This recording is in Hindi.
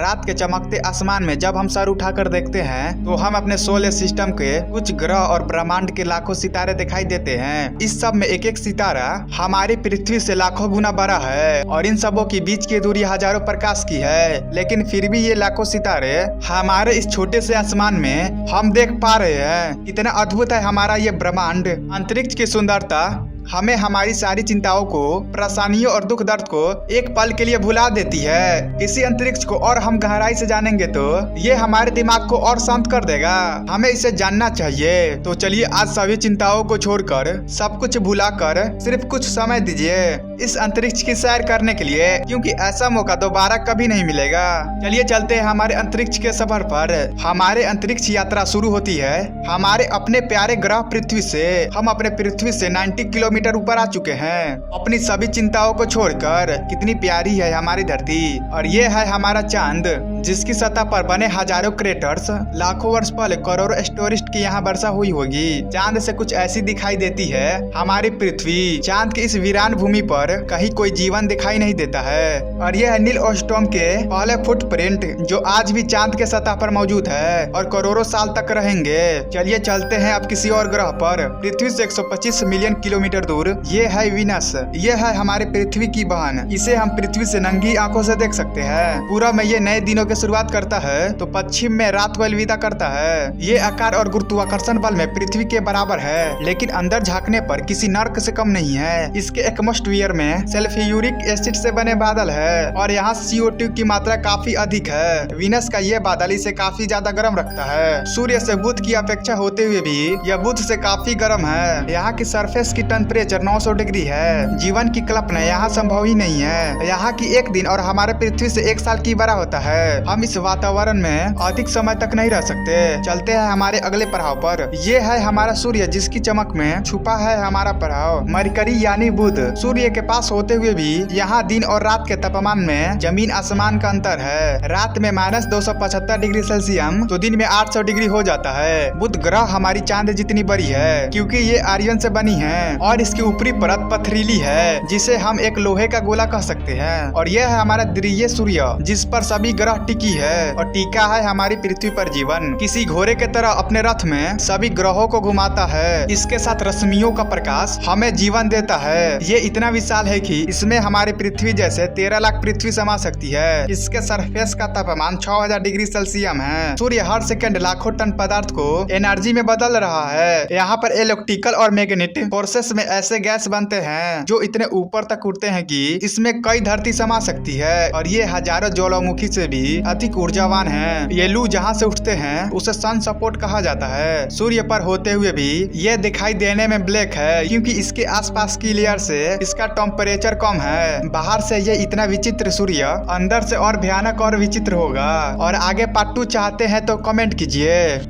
रात के चमकते आसमान में जब हम सर उठाकर देखते हैं तो हम अपने सोलर सिस्टम के कुछ ग्रह और ब्रह्मांड के लाखों सितारे दिखाई देते हैं। इस सब में एक एक सितारा हमारी पृथ्वी से लाखों गुना बड़ा है और इन सबों की बीच की दूरी हजारों प्रकाश की है, लेकिन फिर भी ये लाखों सितारे हमारे इस छोटे से आसमान में हम देख पा रहे हैं। कितना अद्भुत है हमारा ये ब्रह्मांड। अंतरिक्ष की सुंदरता हमें हमारी सारी चिंताओं को, परेशानियों और दुख दर्द को एक पल के लिए भुला देती है। इसी अंतरिक्ष को और हम गहराई से जानेंगे तो ये हमारे दिमाग को और शांत कर देगा। हमें इसे जानना चाहिए। तो चलिए आज सभी चिंताओं को छोड़कर, सब कुछ भुलाकर सिर्फ कुछ समय दीजिए इस अंतरिक्ष की सैर करने के लिए, क्योंकि ऐसा मौका दोबारा कभी नहीं मिलेगा। चलिए चलते हैं हमारे अंतरिक्ष के सफर पर। हमारे अंतरिक्ष यात्रा शुरू होती है हमारे अपने प्यारे ग्रह पृथ्वी से। हम अपने पृथ्वी से 90 किलोमीटर ऊपर आ चुके हैं अपनी सभी चिंताओं को छोड़कर। कितनी प्यारी है हमारी धरती। और ये है हमारा चांद, जिसकी सतह पर बने हजारों क्रेटर्स। लाखों वर्ष पहले करोड़ों एस्टेरॉइड की यहाँ वर्षा हुई होगी। चांद से कुछ ऐसी दिखाई देती है हमारी पृथ्वी। चांद की इस वीरान भूमि पर कहीं कोई जीवन दिखाई नहीं देता है। और यह है नील आर्मस्ट्रांग के पहले फुटप्रिंट, जो आज भी चांद के सतह पर मौजूद है और करोड़ों साल तक रहेंगे। चलिए चलते हैं अब किसी और ग्रह पर। पृथ्वी से 125 मिलियन किलोमीटर दूर ये है वीनस। ये है हमारे पृथ्वी की बहन। इसे हम पृथ्वी से नंगी आंखों से देख सकते हैं। पूरब में ये नए दिनों की शुरुआत करता है तो पश्चिम में रात को अलविदा करता है। ये आकार और गुरुत्वाकर्षण बल में पृथ्वी के बराबर है, लेकिन अंदर झांकने पर किसी नर्क से कम नहीं है। इसके एटमॉस्फेयर में सल्फ्यूरिक एसिड से बने बादल है और यहाँ CO2 की मात्रा काफी अधिक है। वीनस का ये बादल इसे काफी ज्यादा गर्म रखता है। सूर्य से बुध की अपेक्षा होते हुए भी यह बुध से काफी गर्म है। यहाँ की सरफेस की टेम्परेचर 900 डिग्री है। जीवन की कल्पना यहाँ संभव ही नहीं है। यहाँ की एक दिन और हमारे पृथ्वी से 1 साल की बड़ा होता है। हम इस वातावरण में अधिक समय तक नहीं रह सकते। चलते हैं हमारे अगले पड़ाव पर। ये है हमारा सूर्य, जिसकी चमक में छुपा है हमारा पड़ाव मरकरी यानी बुध। सूर्य के पास होते हुए भी यहाँ दिन और रात के तापमान में जमीन आसमान का अंतर है। रात में -275 डिग्री सेल्सियस तो दिन में 800 डिग्री हो जाता है। बुध ग्रह हमारी चांद जितनी बड़ी है, क्योंकि ये आयरन से बनी है और इसकी ऊपरी परत पथरीली है, जिसे हम एक लोहे का गोला कह सकते हैं। और यह है हमारा ध्रुवीय सूर्य, जिस पर सभी ग्रह टिकी है और टीका है हमारी पृथ्वी पर जीवन। किसी घोड़े के तरह अपने रथ में सभी ग्रहों को घुमाता है। इसके साथ रश्मियों का प्रकाश हमें जीवन देता है। ये इतना विशाल है कि इसमें हमारी पृथ्वी जैसे 13 लाख पृथ्वी समा सकती है। इसके सरफेस का तापमान 6000 डिग्री सेल्सियस है। सूर्य हर सेकंड लाखों टन पदार्थ को एनर्जी में बदल रहा है। यहाँ पर इलेक्ट्रिकल और मैग्नेटिक फोर्सेस में ऐसे गैस बनते हैं जो इतने ऊपर तक उड़ते हैं कि इसमें कई धरती समा सकती है। और ये हजारों ज्वालामुखी से भी अधिक ऊर्जावान है। ये लू जहाँ से उठते हैं उसे सन सपोर्ट कहा जाता है। सूर्य पर होते हुए भी ये दिखाई देने में ब्लैक है, क्योंकि इसके आसपास की लेयर से इसका टेम्परेचर कम है। बाहर से ये इतना विचित्र सूर्य अंदर से और भयानक और विचित्र होगा। और आगे पार्ट 2 चाहते हैं तो कमेंट कीजिए।